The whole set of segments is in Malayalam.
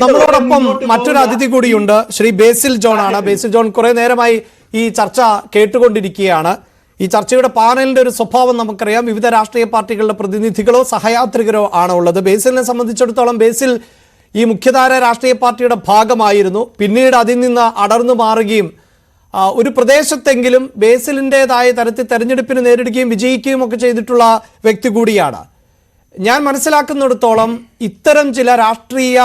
നമ്മളോടൊപ്പം മറ്റൊരു അതിഥി കൂടിയുണ്ട്. ശ്രീ ബേസിൽ ജോൺ ആണ്. ബേസിൽ ജോൺ കുറെ നേരമായി ഈ ചർച്ച കേട്ടുകൊണ്ടിരിക്കുകയാണ്. ഈ ചർച്ചയുടെ പാനലിന്റെ ഒരു സ്വഭാവം നമുക്കറിയാം. വിവിധ രാഷ്ട്രീയ പാർട്ടികളുടെ പ്രതിനിധികളോ സഹയാത്രികരോ ആണ് ഉള്ളത്. ബേസിലിനെ സംബന്ധിച്ചിടത്തോളം ബേസിൽ ഈ മുഖ്യധാര രാഷ്ട്രീയ പാർട്ടിയുടെ ഭാഗമായിരുന്നു. പിന്നീട് അതിൽ നിന്ന് അടർന്നു മാറുകയും ഒരു പ്രദേശത്തെങ്കിലും ബേസിലിൻ്റെതായ തരത്തിൽ തെരഞ്ഞെടുപ്പിന് നേരിടുകയും വിജയിക്കുകയും ഒക്കെ ചെയ്തിട്ടുള്ള വ്യക്തി കൂടിയാണ്. ഞാൻ മനസ്സിലാക്കുന്നിടത്തോളം ഇത്തരം ചില രാഷ്ട്രീയ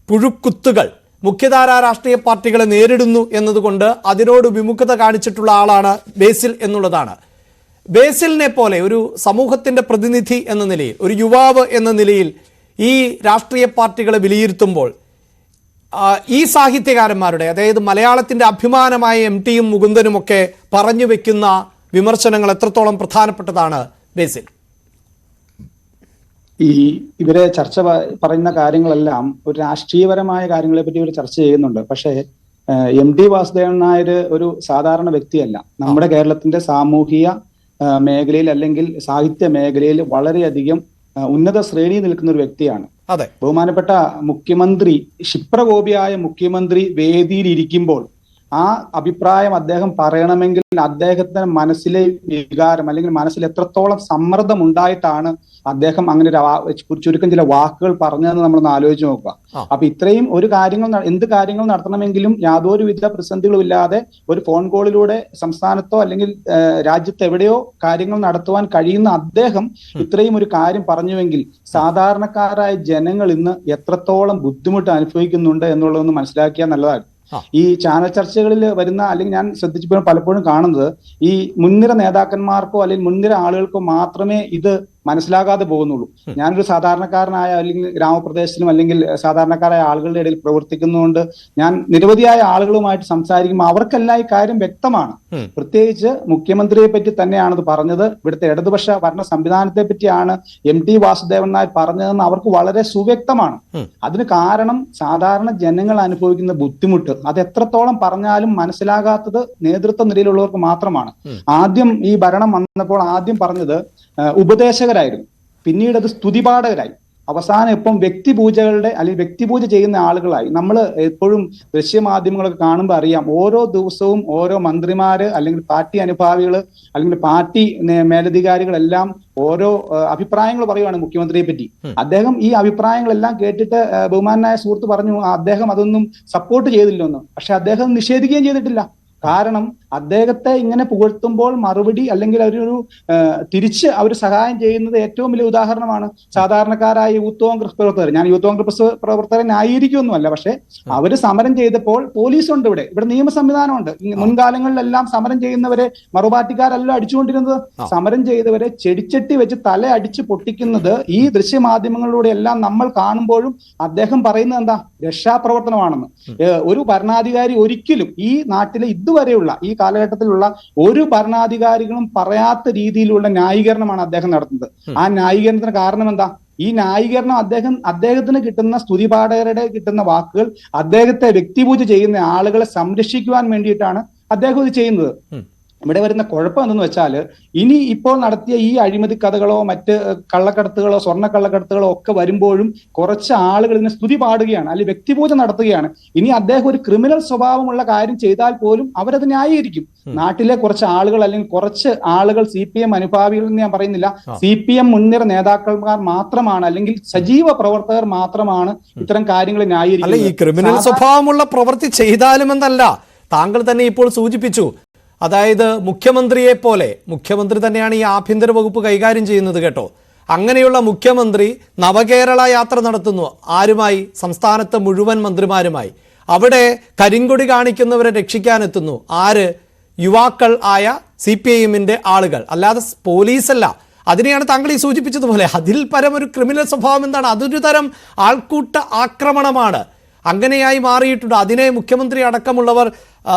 പുഴുക്കുത്തുകൾ മുഖ്യധാരാ രാഷ്ട്രീയ പാർട്ടികളെ നേരിടുന്നു എന്നതുകൊണ്ട് അതിനോട് വിമുഖത കാണിച്ചിട്ടുള്ള ആളാണ് ബേസിൽ എന്നുള്ളതാണ്. ബേസിലിനെ പോലെ ഒരു സമൂഹത്തിൻ്റെ പ്രതിനിധി എന്ന നിലയിൽ, ഒരു യുവാവ് എന്ന നിലയിൽ ഈ രാഷ്ട്രീയ പാർട്ടികളെ വിലയിരുത്തുമ്പോൾ ഈ സാഹിത്യകാരന്മാരുടെ, അതായത് മലയാളത്തിൻ്റെ അഭിമാനമായ MTയും മുകുന്ദനുമൊക്കെ പറഞ്ഞു വെക്കുന്ന വിമർശനങ്ങൾ എത്രത്തോളം പ്രധാനപ്പെട്ടതാണ് ബേസിൽ? ഇവരെ പറയുന്ന കാര്യങ്ങളെല്ലാം ഒരു രാഷ്ട്രീയപരമായ കാര്യങ്ങളെ പറ്റി ഇവർ ചർച്ച ചെയ്യുന്നുണ്ട്. പക്ഷേ MT വാസുദേവൻ നായർ ഒരു സാധാരണ വ്യക്തിയല്ല. നമ്മുടെ കേരളത്തിന്റെ സാമൂഹിക മേഖലയിൽ അല്ലെങ്കിൽ സാഹിത്യ മേഖലയിൽ വളരെയധികം ഉന്നത ശ്രേണി നിൽക്കുന്ന ഒരു വ്യക്തിയാണ്. ബഹുമാനപ്പെട്ട മുഖ്യമന്ത്രി, ക്ഷിപ്രകോപിയായ മുഖ്യമന്ത്രി വേദിയിൽ ഇരിക്കുമ്പോൾ ആ അഭിപ്രായം അദ്ദേഹം പറയണമെങ്കിൽ അദ്ദേഹത്തിന്റെ മനസ്സിലെ വികാരം അല്ലെങ്കിൽ മനസ്സിൽ എത്രത്തോളം സമ്മർദ്ദം ഉണ്ടായിട്ടാണ് അദ്ദേഹം അങ്ങനെ ചുരുക്കം ചില വാക്കുകൾ പറഞ്ഞതെന്ന് നമ്മളൊന്ന് ആലോചിച്ച് നോക്കുക. അപ്പൊ ഇത്രയും എന്ത് കാര്യങ്ങൾ നടത്തണമെങ്കിലും യാതൊരുവിധ പ്രതിസന്ധികളും ഇല്ലാതെ ഒരു ഫോൺ കോളിലൂടെ സംസ്ഥാനത്തോ അല്ലെങ്കിൽ രാജ്യത്ത് എവിടെയോ കാര്യങ്ങൾ നടത്തുവാൻ കഴിയുന്ന അദ്ദേഹം ഇത്രയും ഒരു കാര്യം പറഞ്ഞുവെങ്കിൽ സാധാരണക്കാരായ ജനങ്ങൾ ഇന്ന് എത്രത്തോളം ബുദ്ധിമുട്ട് അനുഭവിക്കുന്നുണ്ട് എന്നുള്ളതൊന്ന് മനസ്സിലാക്കിയാൽ നല്ലതാണ്. ഈ ചാനൽ ചർച്ചകളിൽ വരുന്ന, അല്ലെങ്കിൽ ഞാൻ ശ്രദ്ധിച്ചപ്പോൾ പലപ്പോഴും കാണുന്നത്, ഈ മുൻനിര നേതാക്കന്മാർക്കോ അല്ലെങ്കിൽ മുൻനിര ആളുകൾക്കോ മാത്രമേ ഇത് മനസ്സിലാകാതെ പോകുന്നുള്ളൂ. ഞാനൊരു സാധാരണക്കാരനായ അല്ലെങ്കിൽ ഗ്രാമപ്രദേശത്തിലും അല്ലെങ്കിൽ സാധാരണക്കാരായ ആളുകളുടെ ഇടയിൽ പ്രവർത്തിക്കുന്നതുകൊണ്ട് ഞാൻ നിരവധിയായ ആളുകളുമായിട്ട് സംസാരിക്കുമ്പോൾ അവർക്കെല്ലാം ഈ കാര്യം വ്യക്തമാണ്. പ്രത്യേകിച്ച് മുഖ്യമന്ത്രിയെ പറ്റി തന്നെയാണ് ഇത് പറഞ്ഞത്. ഇവിടുത്തെ ഇടതുപക്ഷ ഭരണ സംവിധാനത്തെ പറ്റിയാണ് MT വാസുദേവൻ നായർ പറഞ്ഞതെന്ന് അവർക്ക് വളരെ സുവ്യക്തമാണ്. അതിന് കാരണം സാധാരണ ജനങ്ങൾ അനുഭവിക്കുന്ന ബുദ്ധിമുട്ട് അത് എത്രത്തോളം പറഞ്ഞാലും മനസ്സിലാകാത്തത് നേതൃത്വ നിലയിലുള്ളവർക്ക് മാത്രമാണ്. ആദ്യം ഈ ഭരണം വന്നപ്പോൾ ആദ്യം പറഞ്ഞത് ഉപദേശകരായിരുന്നു, പിന്നീട് അത് സ്തുതിപാഠകരായി, അവസാനം ഇപ്പം വ്യക്തിപൂജകളുടെ അല്ലെങ്കിൽ വ്യക്തിപൂജ ചെയ്യുന്ന ആളുകളായി. നമ്മൾ എപ്പോഴും ദൃശ്യമാധ്യമങ്ങളൊക്കെ കാണുമ്പോൾ അറിയാം, ഓരോ ദിവസവും ഓരോ മന്ത്രിമാര് അല്ലെങ്കിൽ പാർട്ടി അനുഭാവികൾ അല്ലെങ്കിൽ പാർട്ടി മേലധികാരികളെല്ലാം ഓരോ അഭിപ്രായങ്ങൾ പറയുവാണ് മുഖ്യമന്ത്രിയെ പറ്റി. അദ്ദേഹം ഈ അഭിപ്രായങ്ങളെല്ലാം കേട്ടിട്ട് ബഹുമാനായ സുഹൃത്ത് പറഞ്ഞു അദ്ദേഹം അതൊന്നും സപ്പോർട്ട് ചെയ്തില്ലെന്ന്. പക്ഷെ അദ്ദേഹം നിഷേധിക്കുകയും ചെയ്തിട്ടില്ല. കാരണം അദ്ദേഹത്തെ ഇങ്ങനെ പുകഴ്ത്തുമ്പോൾ മറുപടി അല്ലെങ്കിൽ ഒരു തിരിച്ച് അവർ സഹായം ചെയ്യുന്നത് ഏറ്റവും വലിയ ഉദാഹരണമാണ് സാധാരണക്കാരായ യൂത്ത് കോൺഗ്രസ് പ്രവർത്തകർ. ഞാൻ യൂത്ത് കോൺഗ്രസ് പ്രവർത്തകനായിരിക്കുമൊന്നുമല്ല, പക്ഷെ അവര് സമരം ചെയ്തപ്പോൾ പോലീസുണ്ട്, ഇവിടെ നിയമ സംവിധാനമുണ്ട്. മുൻകാലങ്ങളിലെല്ലാം സമരം ചെയ്യുന്നവരെ മറുപാർട്ടിക്കാരല്ല അടിച്ചുകൊണ്ടിരുന്നത്. സമരം ചെയ്തവരെ ചെടിച്ചട്ടി വെച്ച് തല അടിച്ച് പൊട്ടിക്കുന്നത് ഈ ദൃശ്യമാധ്യമങ്ങളിലൂടെ എല്ലാം നമ്മൾ കാണുമ്പോഴും അദ്ദേഹം പറയുന്നത് എന്താ? രക്ഷാപ്രവർത്തനമാണെന്ന്. ഒരു ഭരണാധികാരി ഒരിക്കലും ഈ നാട്ടിലെ ഇതുവരെയുള്ള ഈ കാലഘട്ടത്തിലുള്ള ഒരു ഭരണാധികാരികളും പറയാത്ത രീതിയിലുള്ള ന്യായീകരണമാണ് അദ്ദേഹം നടത്തുന്നത്. ആ ന്യായീകരണത്തിന് കാരണം എന്താ? ഈ ന്യായീകരണം അദ്ദേഹത്തിന് കിട്ടുന്ന സ്തുതിപാഠകരുടെ കിട്ടുന്ന വാക്കുകൾ അദ്ദേഹത്തെ വ്യക്തിപൂജ ചെയ്യുന്ന ആളുകളെ സംരക്ഷിക്കുവാൻ വേണ്ടിയിട്ടാണ് അദ്ദേഹം ഇത് ചെയ്യുന്നത്. ഇവിടെ വരുന്ന കുഴപ്പം എന്തെന്ന് വെച്ചാൽ, ഇനി ഇപ്പോൾ നടത്തിയ ഈ അഴിമതി കഥകളോ മറ്റ് കള്ളക്കടത്തുകളോ സ്വർണ്ണ കള്ളക്കടത്തുകളോ ഒക്കെ വരുമ്പോഴും കുറച്ച് ആളുകൾ ഇതിനെ സ്തുതി പാടുകയാണ്, അല്ലെങ്കിൽ വ്യക്തിപൂജ നടത്തുകയാണ്. ഇനി അദ്ദേഹം ഒരു ക്രിമിനൽ സ്വഭാവമുള്ള കാര്യം ചെയ്താൽ പോലും അവരത് ന്യായീകരിക്കും. നാട്ടിലെ കുറച്ച് ആളുകൾ അല്ലെങ്കിൽ കുറച്ച് ആളുകൾ CPM അനുഭാവികൾ എന്ന് ഞാൻ പറയുന്നില്ല, CPM മുൻനിര നേതാക്കന്മാർ മാത്രമാണ് അല്ലെങ്കിൽ സജീവ പ്രവർത്തകർ മാത്രമാണ് ഇത്തരം കാര്യങ്ങൾ ന്യായീകരിക്കുന്നത്. ഈ ക്രിമിനൽ സ്വഭാവമുള്ള പ്രവൃത്തി ചെയ്താലും എന്നല്ല, താങ്കൾ തന്നെ ഇപ്പോൾ സൂചിപ്പിച്ചു. അതായത് മുഖ്യമന്ത്രിയെ പോലെ, മുഖ്യമന്ത്രി തന്നെയാണ് ഈ ആഭ്യന്തര വകുപ്പ് കൈകാര്യം ചെയ്യുന്നത് കേട്ടോ. അങ്ങനെയുള്ള മുഖ്യമന്ത്രി നവകേരള യാത്ര നടത്തുന്നു. ആരുമായി? സംസ്ഥാനത്തെ മുഴുവൻ മന്ത്രിമാരുമായി. അവിടെ കാണിക്കുന്നവരെ രക്ഷിക്കാനെത്തുന്നു. ആര്? യുവാക്കൾ ആയ CPIMന്റെ ആളുകൾ, അല്ലാതെ പോലീസല്ല. അതിനെയാണ് താങ്കൾ ഈ സൂചിപ്പിച്ചതുപോലെ. അതിൽ പരം ഒരു ക്രിമിനൽ സ്വഭാവം എന്താണ്? അതൊരു തരം ആൾക്കൂട്ട ആക്രമണമാണ്. അങ്ങനെയായി മാറിയിട്ടുണ്ട്. അതിനെ മുഖ്യമന്ത്രി അടക്കമുള്ളവർ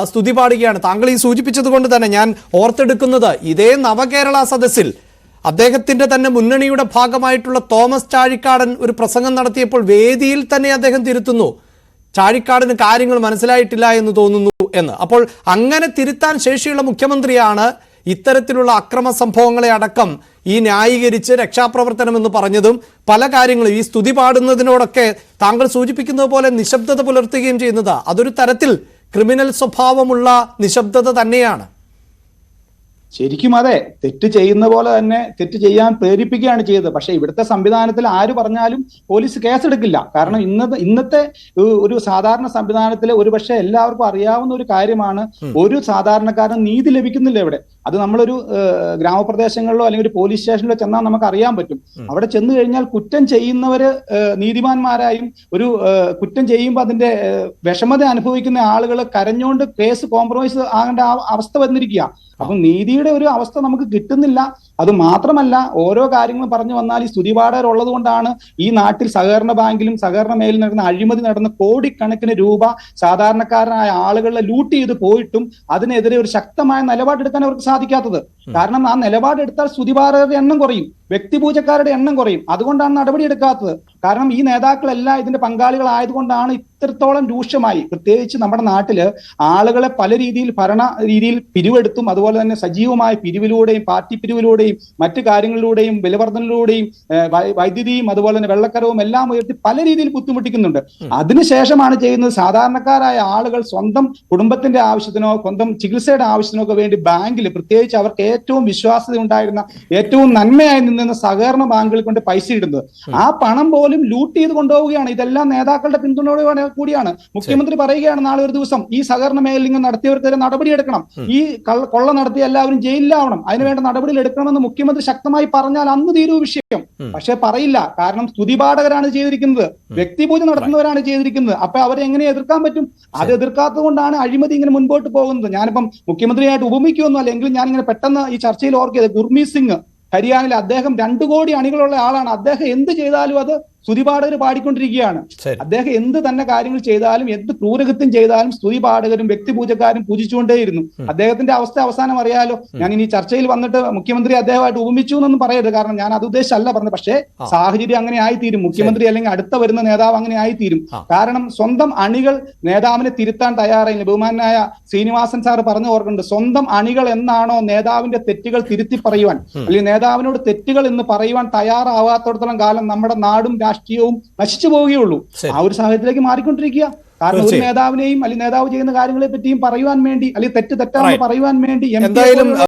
സ്തുതി പാടുകയാണ്. താങ്കൾ ഈ സൂചിപ്പിച്ചത് കൊണ്ട് തന്നെ ഞാൻ ഓർത്തെടുക്കുന്നത്, ഇതേ നവകേരള സദസ്സിൽ അദ്ദേഹത്തിൻ്റെ തന്നെ മുന്നണിയുടെ ഭാഗമായിട്ടുള്ള തോമസ് ചാഴിക്കാടൻ ഒരു പ്രസംഗം നടത്തിയപ്പോൾ വേദിയിൽ തന്നെ അദ്ദേഹം തിരുത്തുന്നു, ചാഴിക്കാടന് കാര്യങ്ങൾ മനസ്സിലായിട്ടില്ല എന്ന് തോന്നുന്നു എന്ന്. അപ്പോൾ അങ്ങനെ തിരുത്താൻ ശേഷിയുള്ള മുഖ്യമന്ത്രിയാണ് ഇത്തരത്തിലുള്ള അക്രമ സംഭവങ്ങളെ അടക്കം ഈ ന്യായീകരിച്ച് രക്ഷാപ്രവർത്തനം എന്ന് പറഞ്ഞതും പല കാര്യങ്ങളും ഈ സ്തുതി പാടുന്നതിനോടൊക്കെ താങ്കൾ സൂചിപ്പിക്കുന്നത് പോലെ നിശബ്ദത പുലർത്തുകയും ചെയ്യുന്നത് അതൊരു തരത്തിൽ ക്രിമിനൽ സ്വഭാവമുള്ള നിശബ്ദത തന്നെയാണ്. ശരിക്കും അതെ, തെറ്റ് ചെയ്യുന്ന പോലെ തന്നെ തെറ്റ് ചെയ്യാൻ പ്രേരിപ്പിക്കുകയാണ് ചെയ്തത്. പക്ഷെ ഇവിടുത്തെ സംവിധാനത്തിൽ ആര് പറഞ്ഞാലും പോലീസ് കേസെടുക്കില്ല. കാരണം ഇന്നത്തെ ഒരു സാധാരണ സംവിധാനത്തിൽ ഒരുപക്ഷെ എല്ലാവർക്കും അറിയാവുന്ന ഒരു കാര്യമാണ്, ഒരു സാധാരണക്കാരന് നീതി ലഭിക്കുന്നില്ല ഇവിടെ. അത് നമ്മളൊരു ഗ്രാമപ്രദേശങ്ങളിലോ അല്ലെങ്കിൽ ഒരു പോലീസ് സ്റ്റേഷനിലോ ചെന്നാൽ നമുക്ക് അറിയാൻ പറ്റും. അവിടെ ചെന്ന് കഴിഞ്ഞാൽ കുറ്റം ചെയ്യുന്നവര് നീതിമാന്മാരായും ഒരു കുറ്റം ചെയ്യുമ്പോൾ അതിന്റെ വിഷമത അനുഭവിക്കുന്ന ആളുകൾ കരഞ്ഞുകൊണ്ട് കേസ് കോംപ്രമൈസ് ആകേണ്ട അവസ്ഥ വന്നിരിക്കുക. അപ്പം നീതിയുടെ ഒരു അവസ്ഥ നമുക്ക് കിട്ടുന്നില്ല. അത് മാത്രമല്ല, ഓരോ കാര്യങ്ങളും പറഞ്ഞു വന്നാൽ ഈ സ്തുതിപാഠകർ ഉള്ളത് കൊണ്ടാണ് ഈ നാട്ടിൽ സഹകരണ ബാങ്കിലും സഹകരണ മേഖലയിൽ നടന്ന അഴിമതി നടന്ന കോടിക്കണക്കിന് രൂപ സാധാരണക്കാരനായ ആളുകളെ ലൂട്ട് ചെയ്ത് പോയിട്ടും അതിനെതിരെ ഒരു ശക്തമായ നിലപാടെടുക്കാൻ അവർക്ക് സാധിക്കാത്തത്. കാരണം ആ നിലപാടെടുത്താൽ സ്തുതിപാഠകരുടെ എണ്ണം കുറയും, വ്യക്തിപൂജക്കാരുടെ എണ്ണം കുറയും. അതുകൊണ്ടാണ് നടപടിയെടുക്കാത്തത്. കാരണം ഈ നേതാക്കളെല്ലാം ഇതിന്റെ പങ്കാളികളായതുകൊണ്ടാണ് ഇത്രത്തോളം രൂക്ഷമായി. പ്രത്യേകിച്ച് നമ്മുടെ നാട്ടില് ആളുകളെ പല രീതിയിൽ ഭരണ രീതിയിൽ പിരിവെടുത്തും അതുപോലെ തന്നെ സജീവമായ പിരിവിലൂടെയും പാർട്ടി പിരിവിലൂടെയും മറ്റു കാര്യങ്ങളിലൂടെയും വിലവർദ്ധനയിലൂടെയും വൈദ്യുതിയും അതുപോലെ തന്നെ വെള്ളക്കരവും എല്ലാം ഉയർത്തി പല രീതിയിൽ ബുദ്ധിമുട്ടിക്കുന്നുണ്ട്. അതിനുശേഷമാണ് ചെയ്യുന്നത് സാധാരണക്കാരായ ആളുകൾ സ്വന്തം കുടുംബത്തിന്റെ ആവശ്യത്തിനോ സ്വന്തം ചികിത്സയുടെ ആവശ്യത്തിനോ ഒക്കെ വേണ്ടി ബാങ്കിൽ, പ്രത്യേകിച്ച് അവർക്ക് ഏറ്റവും വിശ്വാസ്യത ഉണ്ടായിരുന്ന ഏറ്റവും നന്മയായി നിന്ന സഹകരണ ബാങ്കുകളിൽ കൊണ്ട് പൈസ ഇടുന്നത്. ആ പണം പോലും ലൂട്ട് ചെയ്ത് കൊണ്ടുപോവുകയാണ്. ഇതെല്ലാം നേതാക്കളുടെ പിന്തുണയോടെ കൂടിയാണ്. മുഖ്യമന്ത്രി പറയുകയാണ് നാളെ ഒരു ദിവസം ഈ സഹകരണ മേഖലയിൽ നടത്തിയവർക്കെതിരെ നടപടിയെടുക്കണം, ഈ കൊള്ള നടത്തിയ എല്ലാവരും ജയിലിലാവണം, അതിനുവേണ്ട നടപടികൾ എടുക്കണമെന്ന് മുഖ്യമന്ത്രി ശക്തമായി പറഞ്ഞാൽ അന്ന് തീരൂ വിഷയം. പക്ഷെ പറയില്ല. കാരണം സ്തുതിപാഠകരാണ് ചെയ്തിരിക്കുന്നത്, വ്യക്തിപൂജ നടത്തുന്നവരാണ് ചെയ്തിരിക്കുന്നത്. അപ്പൊ അവരെ എങ്ങനെ എതിർക്കാൻ പറ്റും? അത് എതിർക്കാത്തത് കൊണ്ടാണ് അഴിമതി ഇങ്ങനെ മുൻപോട്ട് പോകുന്നത്. ഞാനിപ്പം മുഖ്യമന്ത്രിയായിട്ട് ഉപമിക്കുമെന്നോ അല്ലെങ്കിൽ ഞാനിങ്ങനെ പെട്ടെന്ന് ഈ ചർച്ചയിൽ ഓർക്കിയത് ഗുർമീത് സിംഗ് ഹരിയാനയിൽ, അദ്ദേഹം 2 കോടി അണികളുള്ള ആളാണ്. അദ്ദേഹം എന്ത് ചെയ്താലും അത് സ്തുതിപാഠകർ പാടിക്കൊണ്ടിരിക്കുകയാണ്. അദ്ദേഹം എന്ത് തന്നെ കാര്യങ്ങൾ ചെയ്താലും എന്ത് ക്രൂരകൃത്യം ചെയ്താലും സ്തുതിപാഠകരും വ്യക്തിപൂജക്കാരും പൂജിച്ചുകൊണ്ടേയിരുന്നു. അദ്ദേഹത്തിന്റെ അവസ്ഥ അവസാനം അറിയാലോ. ഞാൻ ഇനി ചർച്ചയിൽ വന്നിട്ട് മുഖ്യമന്ത്രി അദ്ദേഹമായിട്ട് ഉപമിച്ചു എന്നൊന്നും പറയരുത്, കാരണം ഞാൻ അത് ഉദ്ദേശിച്ചല്ല പറഞ്ഞത്. പക്ഷേ സാഹചര്യം അങ്ങനെ ആയിത്തീരും. മുഖ്യമന്ത്രി അല്ലെങ്കിൽ അടുത്ത വരുന്ന നേതാവ് അങ്ങനെ ആയിത്തീരും. കാരണം സ്വന്തം അണികൾ നേതാവിനെ തിരുത്താൻ തയ്യാറായില്ല. ബഹുമാനായ ശ്രീനിവാസൻ സാർ പറഞ്ഞു ഓർക്കുന്നുണ്ട്, സ്വന്തം അണികൾ എന്നാണോ നേതാവിന്റെ തെറ്റുകൾ തിരുത്തി പറയുവാൻ അല്ലെങ്കിൽ നേതാവിനോട് തെറ്റുകൾ എന്ന് പറയുവാൻ തയ്യാറാവാത്തോടത്തോളം കാലം നമ്മുടെ നാടും രാഷ്ട്രീയവും നശിച്ചു പോവുകയുള്ളൂ. ആ ഒരു സാഹചര്യത്തിലേക്ക് മാറിക്കൊണ്ടിരിക്കുക. കാരണം ഒരു നേതാവിനെയും അല്ലെങ്കിൽ നേതാവ് ചെയ്യുന്ന കാര്യങ്ങളെ പറ്റിയും പറയുവാൻ വേണ്ടി അല്ലെങ്കിൽ തെറ്റാണെന്ന് പറയുവാൻ വേണ്ടി